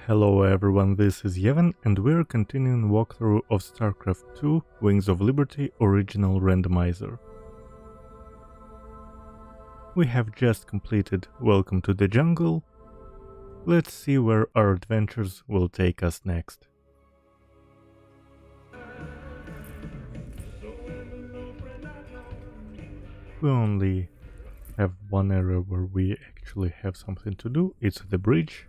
Hello everyone, this is Yevon and we're continuing walkthrough of Starcraft 2 Wings of Liberty Original Randomizer. We have just completed Welcome to the Jungle. Let's see where our adventures will take us next. We only have one area where we actually have something to do, it's the bridge.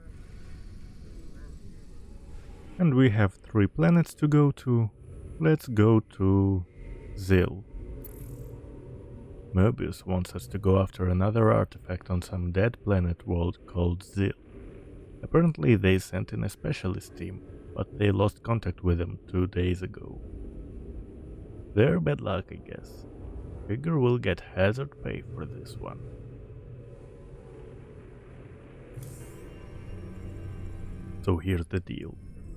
And we have 3 planets to go to. Let's go to Zil. Mobius wants us to go after another artifact on some dead planet world called Zil. Apparently they sent in a specialist team, but they lost contact with them 2 days ago. They're bad luck, I guess. Figure we'll get hazard pay for this one. So here's the deal.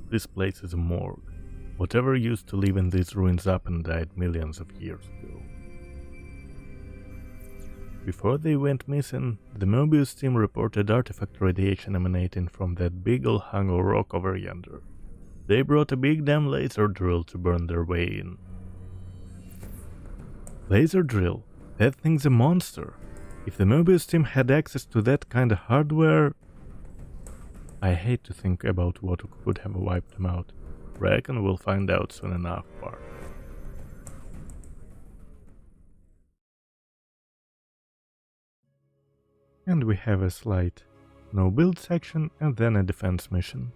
This place is a morgue. Whatever used to live in these ruins up and died millions of years ago. Before they went missing, the Mobius team reported artifact radiation emanating from that big ol' hunk of rock over yonder. They brought a big damn laser drill to burn their way in. Laser drill? That thing's a monster. If the Mobius team had access to that kind of hardware... I hate to think about what could have wiped them out. Reckon we'll find out soon enough, Bart. And we have a slight no-build section and then a defense mission.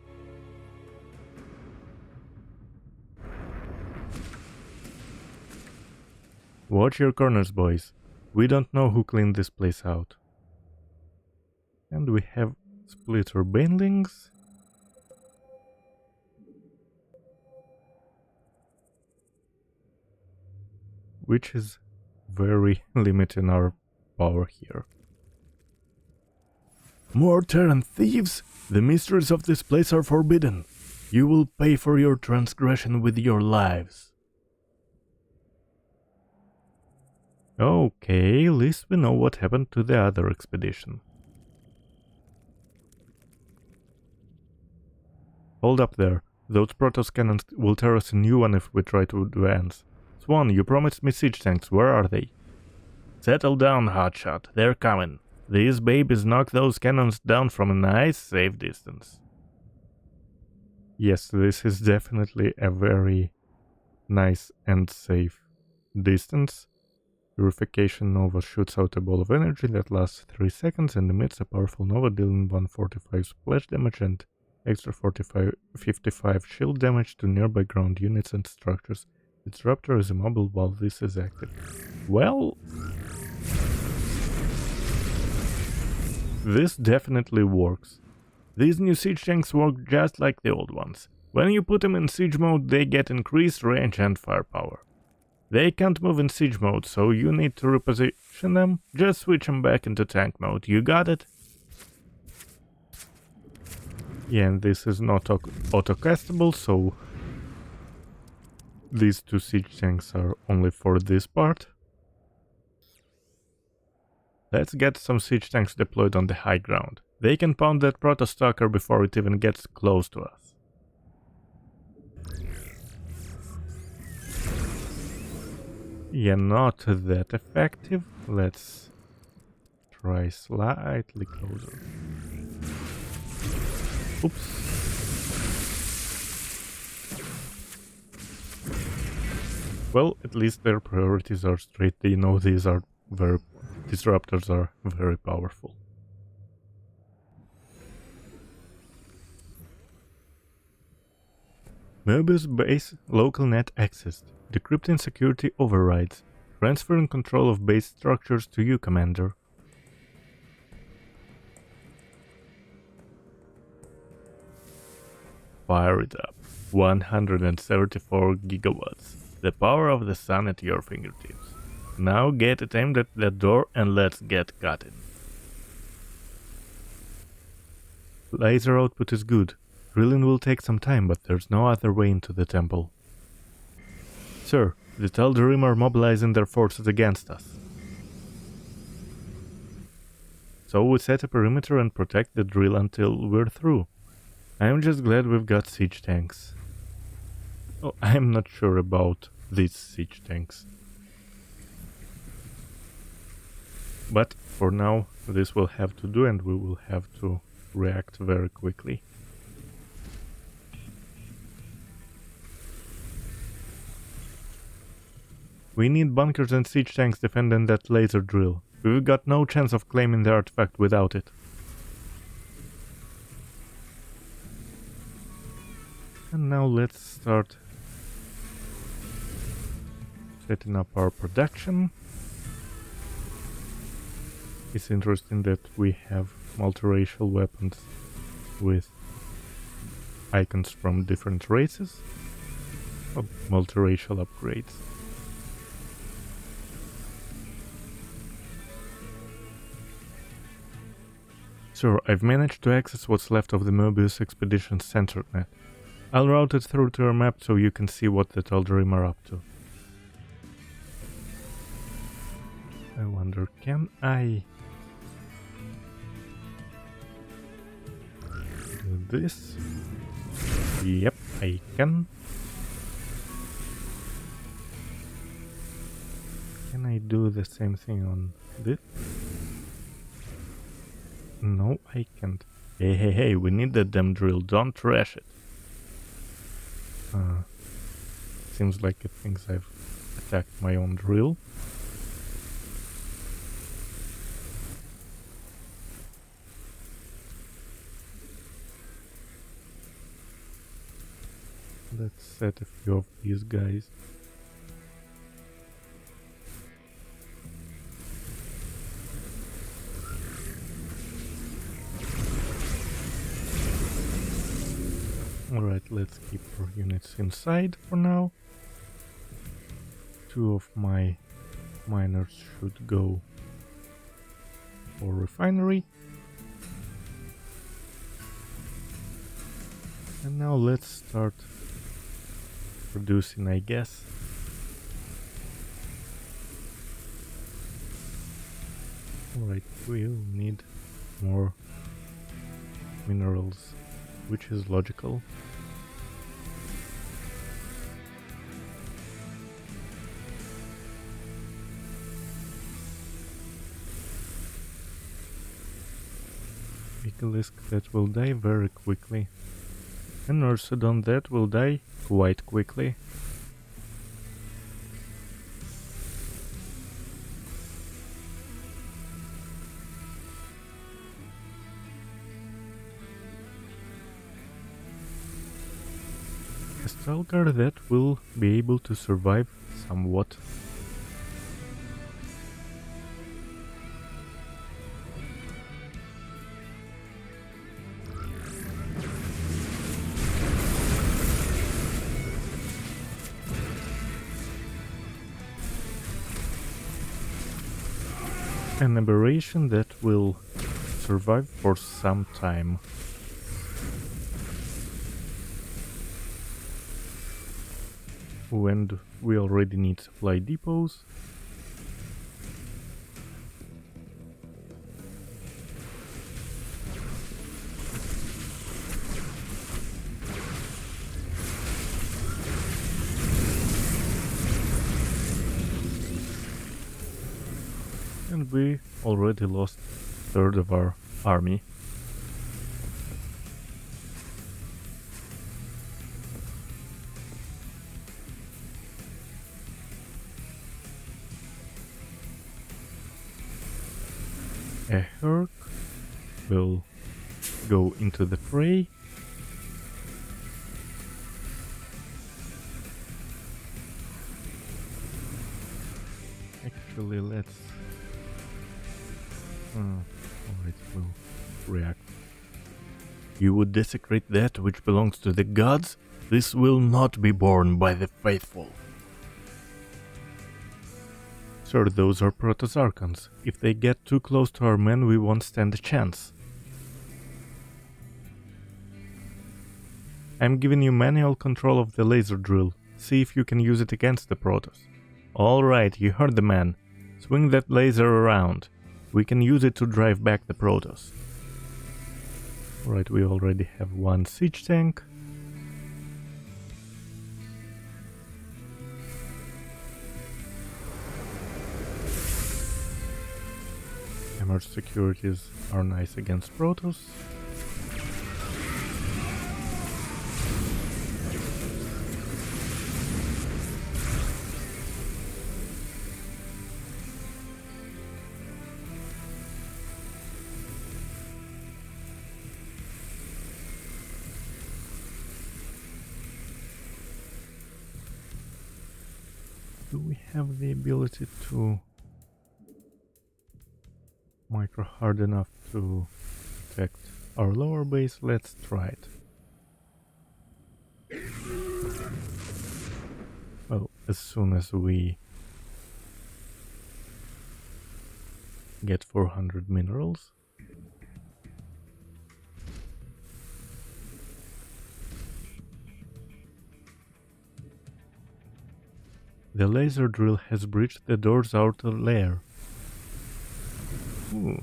Watch your corners, boys. We don't know who cleaned this place out. And we have splitter banelings. Which is very limiting our power here. More Terran thieves! The mysteries of this place are forbidden. You will pay for your transgression with your lives. Okay, at least we know what happened to the other expedition. Hold up there. Those Protoss cannons will tear us a new one if we try to advance. Swan, you promised me siege tanks. Where are they? Settle down, hotshot. They're coming. These babies knock those cannons down from a nice, safe distance. Yes, this is definitely a very nice and safe distance. Purification Nova shoots out a ball of energy that lasts 3 seconds and emits a powerful Nova dealing 145 splash damage and extra 55 shield damage to nearby ground units and structures. Its Raptor is immobile while this is active. Well... this definitely works. These new siege tanks work just like the old ones. When you put them in siege mode, they get increased range and firepower. They can't move in siege mode, so you need to reposition them. Just switch them back into tank mode. You got it? Yeah, and this is not auto-castable, so these 2 siege tanks are only for this part. Let's get some siege tanks deployed on the high ground. They can pound that Protostalker before it even gets close to us. Yeah, not that effective. Let's try slightly closer. Oops. Well, at least their priorities are straight. They know these disruptors are very powerful. Mobius base local net accessed. Decrypting security overrides. Transferring control of base structures to you, Commander. Fire it up. 174 gigawatts. The power of the sun at your fingertips. Now get it aimed at that door and let's get cutting. Laser output is good. Drilling will take some time, but there's no other way into the temple. Sir, the Tal'Darim are mobilizing their forces against us. So we set a perimeter and protect the drill until we're through. I'm just glad we've got siege tanks. Oh, I'm not sure about these siege tanks. But for now, this will have to do, and we will have to react very quickly. We need bunkers and siege tanks defending that laser drill. We've got no chance of claiming the artifact without it. And now let's start setting up our production. It's interesting that we have multiracial weapons with icons from different races. Oh, multiracial upgrades. So, I've managed to access what's left of the Mobius Expedition's center net. I'll route it through to your map so you can see what the Tal'Darim are up to. I wonder, can I do this? Yep, I can. Can I do the same thing on this? No, I can't. Hey, we need that damn drill, don't trash it. Seems like it thinks I've attacked my own drill. Let's set a few of these guys. Alright, let's keep our units inside for now. 2 of my miners should go for refinery. And now let's start producing, I guess. Alright, we'll need more minerals, which is logical. Basilisk that will die very quickly. And Ursidon that will die quite quickly. A Stalker that will be able to survive somewhat. An aberration that will survive for some time. And we already need supply depots. And we already lost a third of our army. A Herc will go into the fray. Actually, let's... Alright, we'll react. You would desecrate that which belongs to the gods? This will not be borne by the faithful. Sir, those are Protoss-Archons. If they get too close to our men, we won't stand a chance. I'm giving you manual control of the laser drill. See if you can use it against the Protoss. Alright, you heard the man. Swing that laser around. We can use it to drive back the Protoss. Right, we already have one siege tank. Emerged securities are nice against Protoss. Do we have the ability to micro hard enough to protect our lower base? Let's try it. Well, as soon as we get 400 minerals. The laser drill has breached the door's outer layer. Ooh.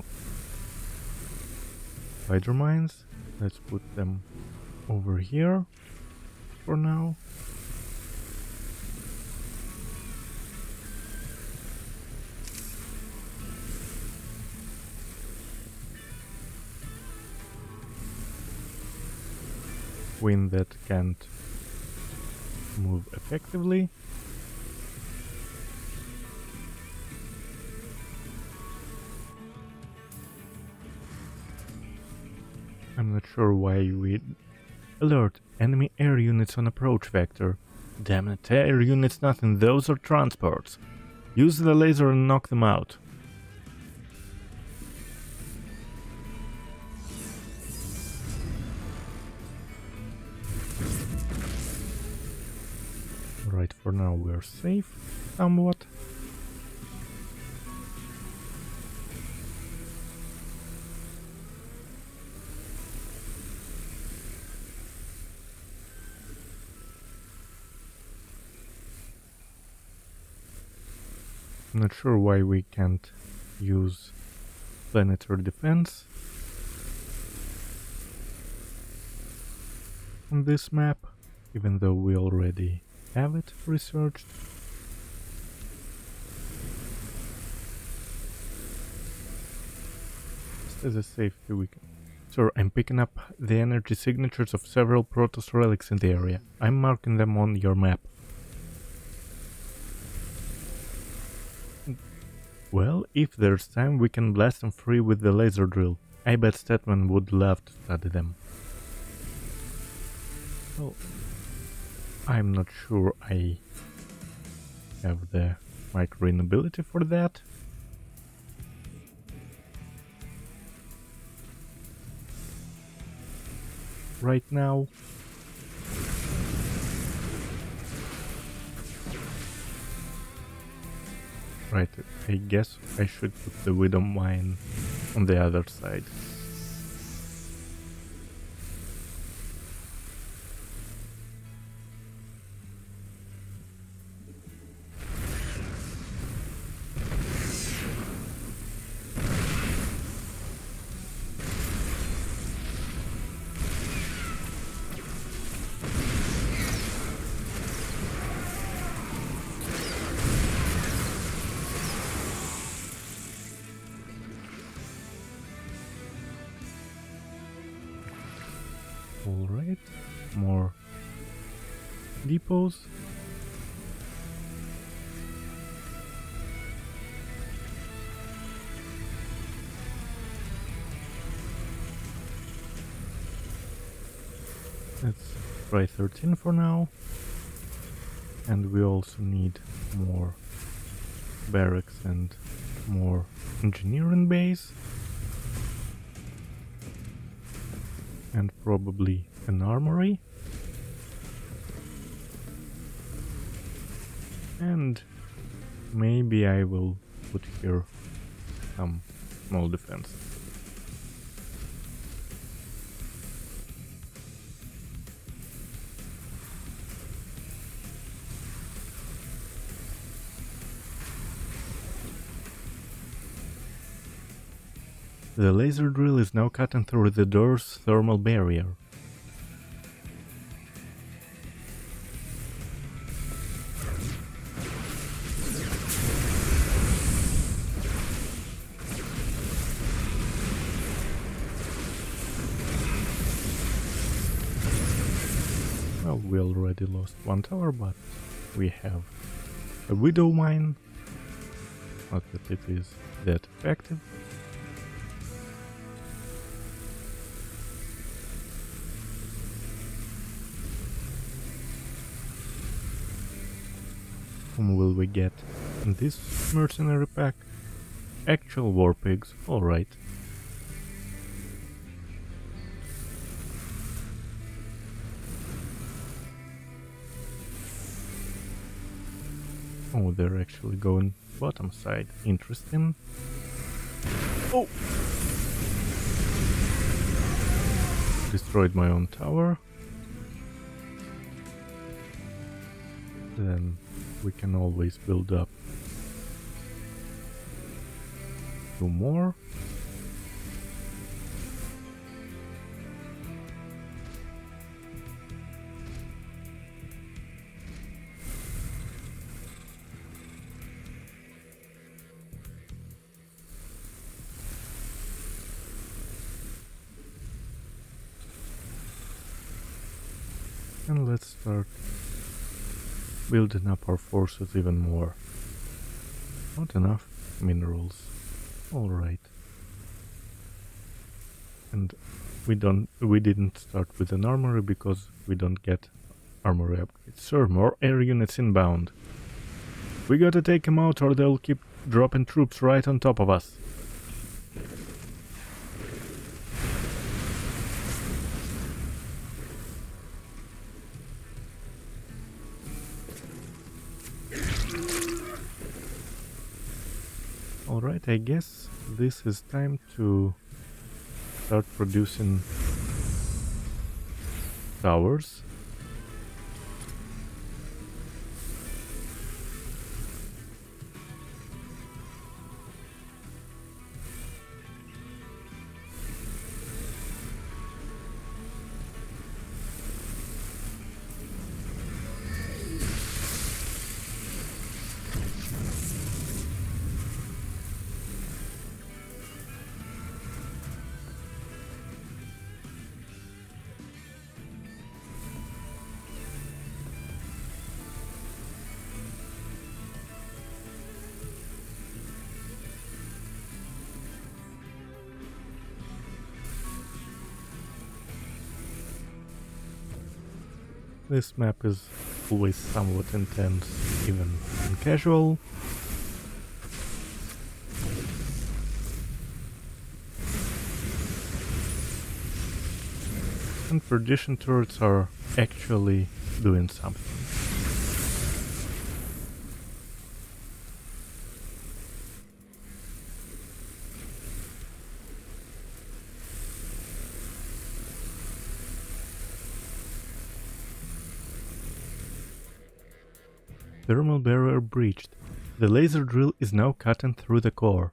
Spider mines. Let's put them over here for now. Wind that can't move effectively. I'm not sure why we... Alert! Enemy air units on approach vector. Damn it, air units nothing, those are transports. Use the laser and knock them out. Right, for now we're safe, somewhat. I'm not sure why we can't use planetary defense on this map, even though we already have it researched. Just as a safety we can... Sir, I'm picking up the energy signatures of several Protoss relics in the area. I'm marking them on your map. Well, if there's time, we can blast them free with the laser drill. I bet Statman would love to study them. Well, I'm not sure I have the micro ability for that. Right now. Right, I guess I should put the Widow Mine on the other side. Alright, more depots. Let's try 13 for now. And we also need more barracks and more engineering base. And probably an armory. And maybe I will put here some small defense. The laser drill is now cutting through the door's thermal barrier. Well, we already lost one tower, but we have a widow mine. Not that it is that effective. Whom will we get in this mercenary pack? Actual war pigs, alright. Oh, they're actually going bottom side. Interesting. Oh! Destroyed my own tower. Then we can always build up 2 more. And let's start building up our forces even more. Not enough minerals. Alright. And we didn't start with an armory because we don't get armory upgrades. Sir, more air units inbound. We gotta take them out or they'll keep dropping troops right on top of us. Alright, I guess this is time to start producing towers. This map is always somewhat intense, even in casual. And perdition turrets are actually doing something. Thermal barrier breached. The laser drill is now cutting through the core.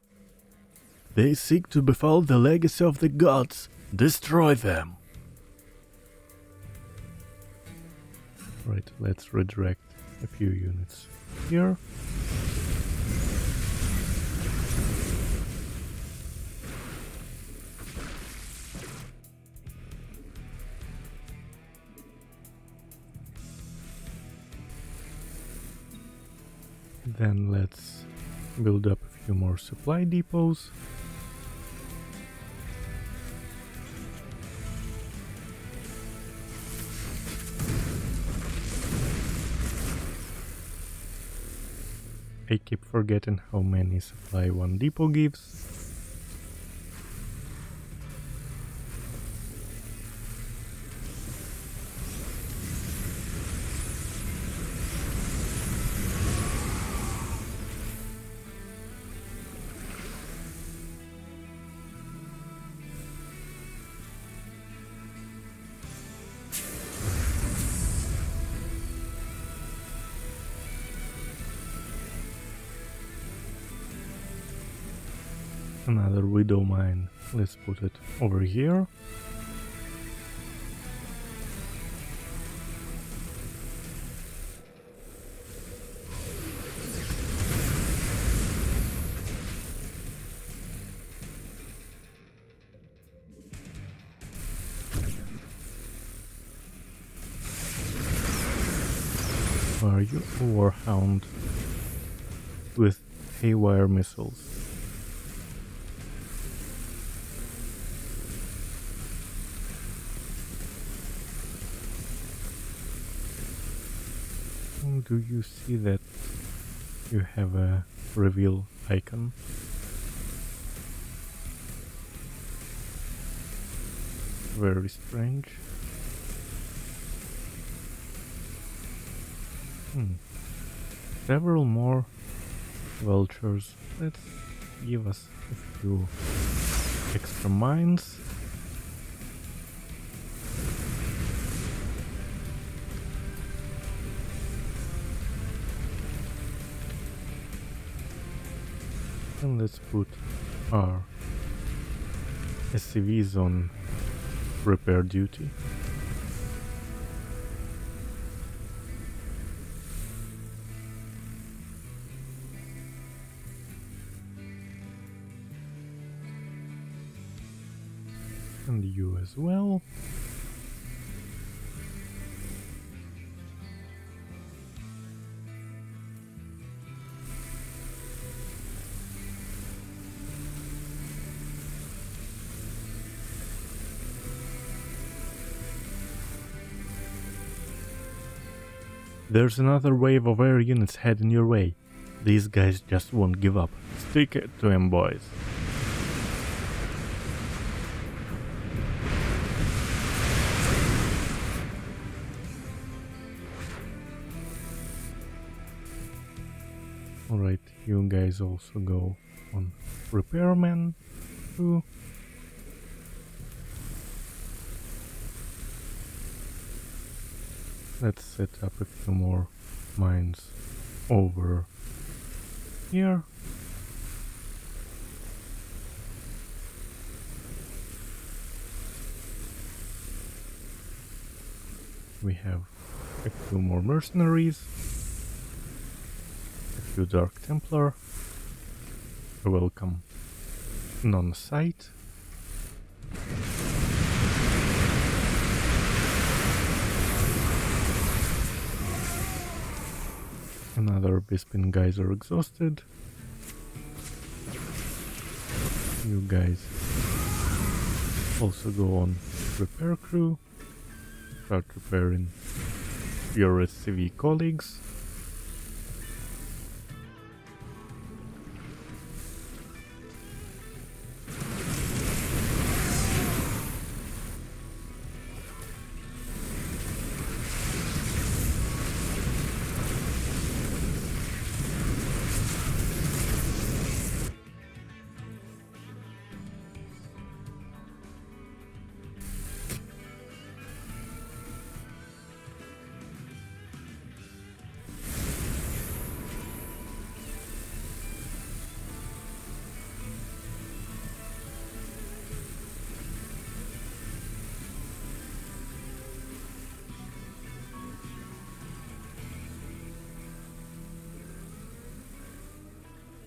They seek to befoul the legacy of the gods. Destroy them! Right, let's redirect a few units here. Then let's build up a few more supply depots. I keep forgetting how many supply one depot gives. Another widow mine. Let's put it over here. Are you Warhound with haywire missiles? Do you see that you have a reveal icon? Very strange. Several more vultures. Let's give us a few extra mines. And let's put our SCVs on repair duty. And you as well. There's another wave of air units heading your way. These guys just won't give up. Stick it to 'em, boys. Alright, you guys also go on repairman too. Let's set up a few more mines over here. We have a few more mercenaries, a few Dark Templar, a welcome non-site. Another Bispin Geyser exhausted. You guys also go on repair crew. Start repairing your SCV colleagues.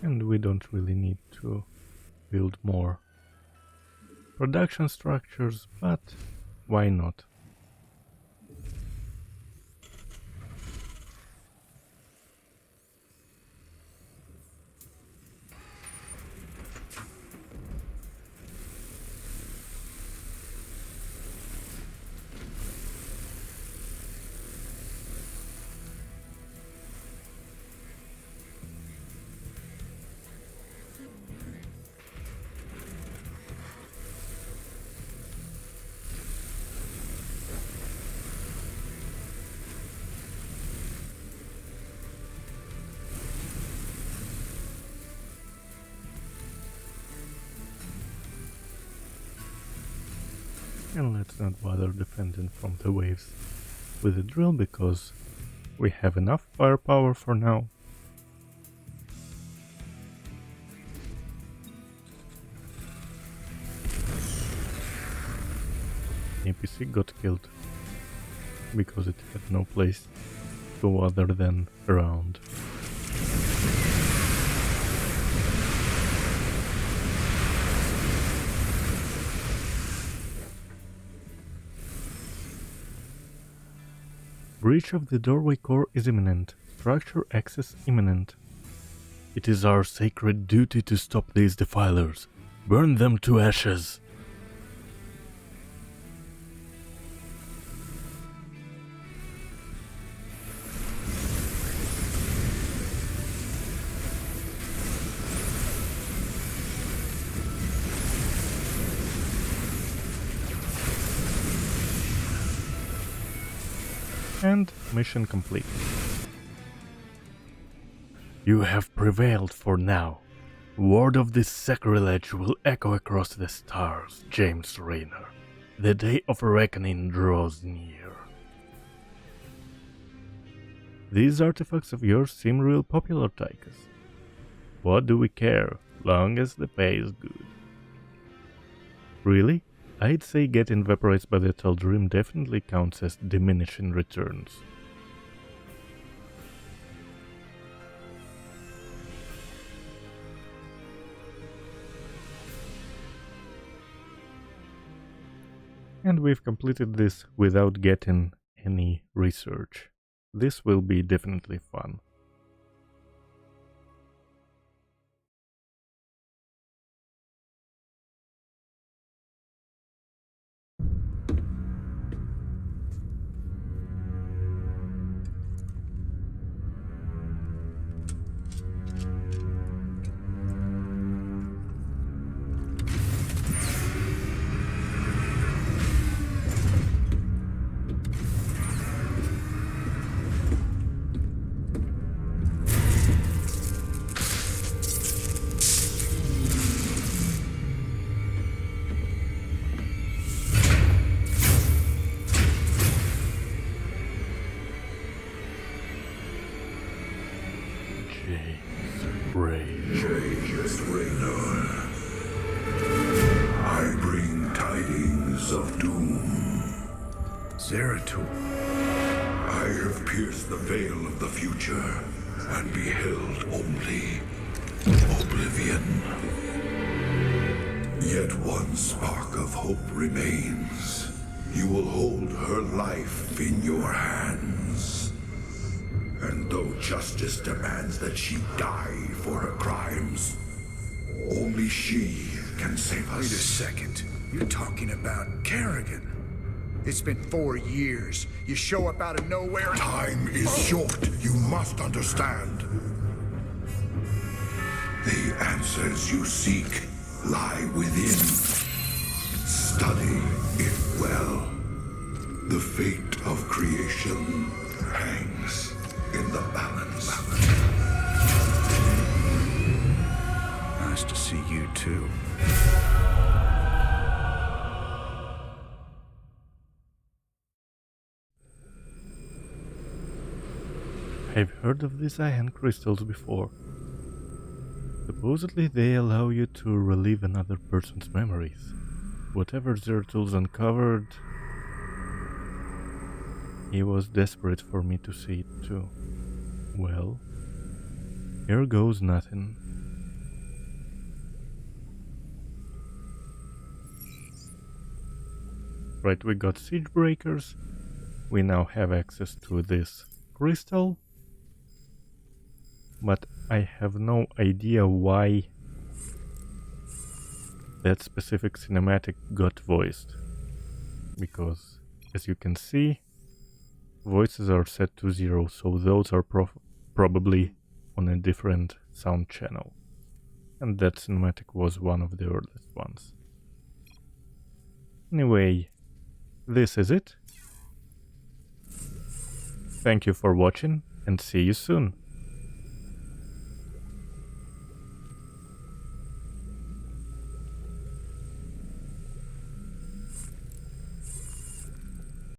And we don't really need to build more production structures, but why not? And let's not bother defending from the waves with a drill, because we have enough firepower for now. NPC got killed because it had no place to go other than around. Breach of the doorway core is imminent. Structure access imminent. It is our sacred duty to stop these defilers. Burn them to ashes. And mission complete. You have prevailed for now. Word of this sacrilege will echo across the stars, James Raynor. The day of reckoning draws near. These artifacts of yours seem real popular, Tychus. What do we care, long as the pay is good? Really? I'd say getting vaporized by the Dream definitely counts as diminishing returns. And we've completed this without getting any research. This will be definitely fun. James Raynor. I bring tidings of doom. Zeratul. I have pierced the veil of the future and beheld only oblivion. Yet one spark of hope remains. You will hold her life in your hands. And though justice demands that she die for her crimes, only she can save us. Wait a second. You're talking about Kerrigan. It's been 4 years. You show up out of nowhere. Time is short. You must understand. The answers you seek lie within. Study it well. The fate of creation hangs in the balance. Nice to see you too. I've heard of these ion crystals before. Supposedly they allow you to relive another person's memories. Whatever Zertul's uncovered, he was desperate for me to see it too. Well, here goes nothing. Right, we got siege breakers. We now have access to this crystal. But I have no idea why that specific cinematic got voiced. Because, as you can see, voices are set to 0, so those are probably on a different sound channel. And that cinematic was one of the earliest ones. Anyway, this is it. Thank you for watching, and see you soon.